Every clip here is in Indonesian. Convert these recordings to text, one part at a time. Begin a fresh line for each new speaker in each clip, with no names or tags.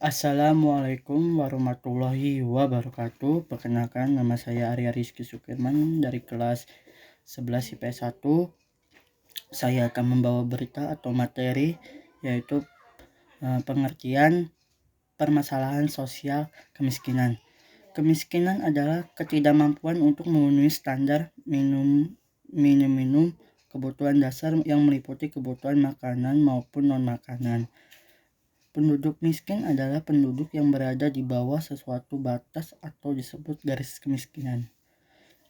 Assalamualaikum warahmatullahi wabarakatuh. Perkenalkan, nama saya Arya Rizky Sukirman dari kelas 11 IPS 1. Saya akan membawa berita atau materi yaitu pengertian permasalahan sosial kemiskinan. Kemiskinan adalah ketidakmampuan untuk memenuhi standar minimum kebutuhan dasar yang meliputi kebutuhan makanan maupun non-makanan. Penduduk miskin adalah penduduk yang berada di bawah sesuatu batas atau disebut garis kemiskinan.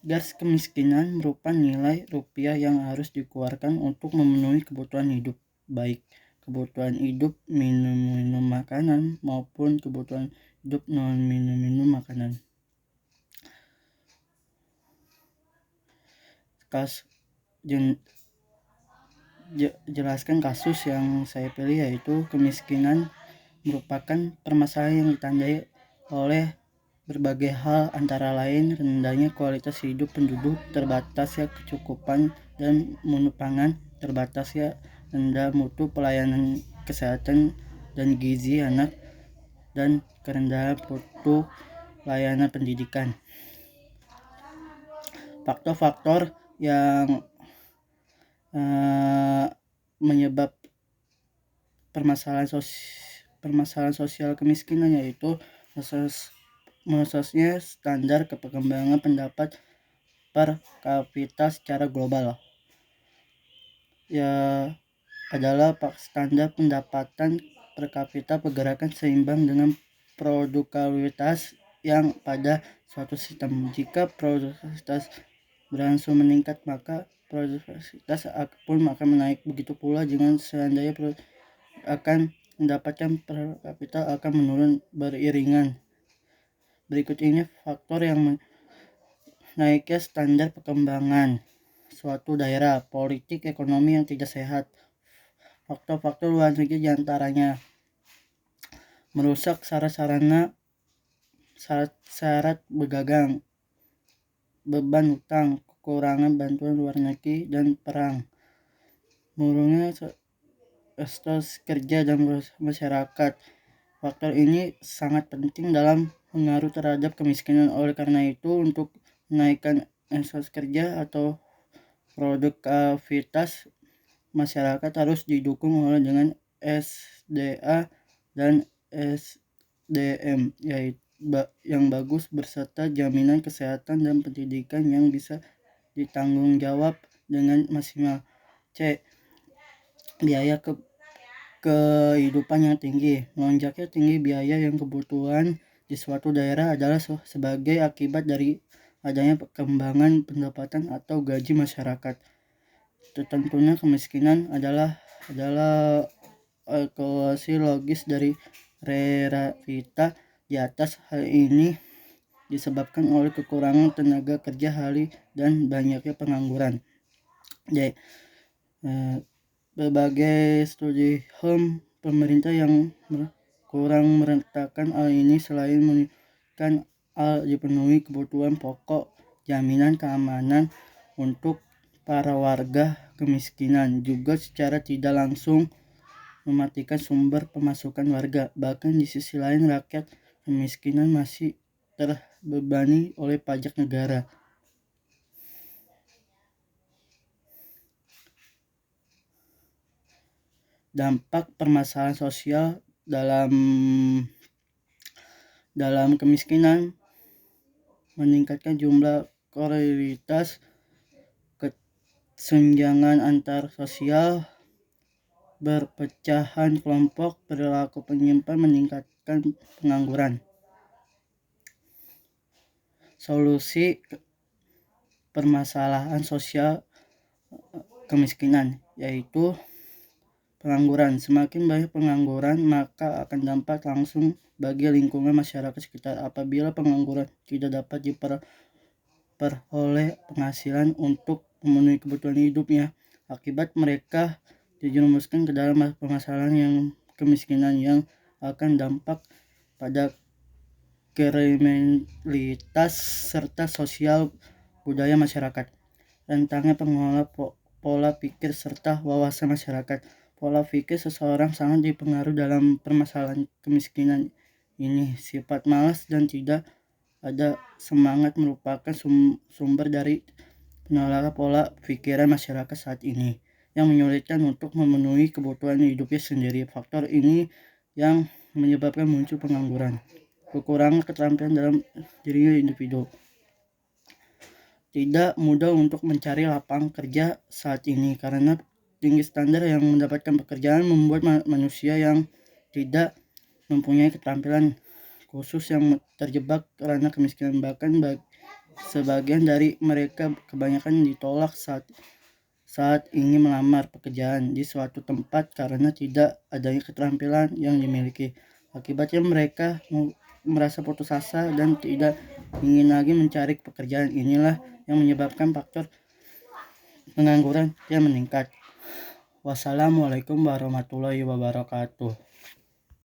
Garis kemiskinan merupakan nilai rupiah yang harus dikeluarkan untuk memenuhi kebutuhan hidup, baik kebutuhan hidup minum makanan maupun kebutuhan hidup non minum makanan. Jelaskan kasus yang saya pilih, yaitu kemiskinan merupakan permasalahan yang ditandai oleh berbagai hal, antara lain rendahnya kualitas hidup penduduk, terbatasnya kecukupan dan mutu pangan, terbatasnya rendah mutu pelayanan kesehatan dan gizi anak, dan kerendahan mutu layanan pendidikan. Faktor-faktor yang menyebab permasalahan sosial kemiskinan yaitu menyososnya standar perkembangan pendapat per kapita secara global, adalah standar pendapatan per kapita pergerakan seimbang dengan produktivitas yang pada suatu sistem. Jika produktivitas berangsur meningkat, maka produktivitas pun akan menaik. Begitu pula dengan seandainya akan mendapatkan per kapita akan menurun beriringan. Berikut ini faktor yang naiknya standar perkembangan suatu daerah, politik ekonomi yang tidak sehat. Faktor-faktor luar negeri diantaranya merusak syarat berdagang, beban hutang, kekurangan bantuan luar negeri, dan perang. Menurunnya stos kerja dan masyarakat. Faktor ini sangat penting dalam pengaruh terhadap kemiskinan. Oleh karena itu, untuk menaikkan stos kerja atau produktivitas masyarakat harus didukung oleh dengan SDA dan SDM, yaitu yang bagus beserta jaminan kesehatan dan pendidikan yang bisa ditanggung jawab dengan maksimal. C. Biaya kehidupan yang tinggi. Melonjaknya tinggi biaya yang kebutuhan di suatu daerah adalah sebagai akibat dari adanya perkembangan pendapatan atau gaji masyarakat. Tentunya kemiskinan adalah evaluasi logis dari realita di atas. Hal ini disebabkan oleh kekurangan tenaga kerja ahli dan banyaknya pengangguran. J. Berbagai studi pemerintah yang kurang meratakan hal ini. Selain menunjukkan dipenuhi kebutuhan pokok, jaminan keamanan untuk para warga kemiskinan juga secara tidak langsung mematikan sumber pemasukan warga. Bahkan di sisi lain, rakyat kemiskinan masih terbebani oleh pajak negara. Dampak permasalahan sosial dalam kemiskinan: meningkatkan jumlah korelitas, kesenjangan antar sosial, berpecahan kelompok, perilaku penyimpan, meningkatkan pengangguran. Solusi permasalahan sosial kemiskinan yaitu pengangguran. Semakin banyak pengangguran, maka akan dampak langsung bagi lingkungan masyarakat sekitar. Apabila pengangguran tidak dapat diperoleh penghasilan untuk memenuhi kebutuhan hidupnya, akibat mereka dijerumuskan ke dalam permasalahan yang kemiskinan yang akan dampak pada kriminalitas serta sosial budaya masyarakat. Rentangnya pengelola pola pikir serta wawasan masyarakat. Pola pikir seseorang sangat dipengaruhi dalam permasalahan kemiskinan. ini. Sifat malas dan tidak ada semangat merupakan sumber dari penolakan pola pikiran masyarakat saat ini yang menyulitkan untuk memenuhi kebutuhan hidupnya sendiri. Faktor ini yang menyebabkan muncul pengangguran, kekurangan keterampilan dalam diri individu. Tidak mudah untuk mencari lapangan kerja saat ini karena tinggi standar yang mendapatkan pekerjaan membuat manusia yang tidak mempunyai keterampilan khusus yang terjebak karena kemiskinan. Bahkan sebagian dari mereka kebanyakan ditolak saat ingin melamar pekerjaan di suatu tempat karena tidak adanya keterampilan yang dimiliki. Akibatnya mereka merasa putus asa dan tidak ingin lagi mencari pekerjaan. Inilah yang menyebabkan faktor pengangguran yang meningkat. Wassalamualaikum warahmatullahi wabarakatuh.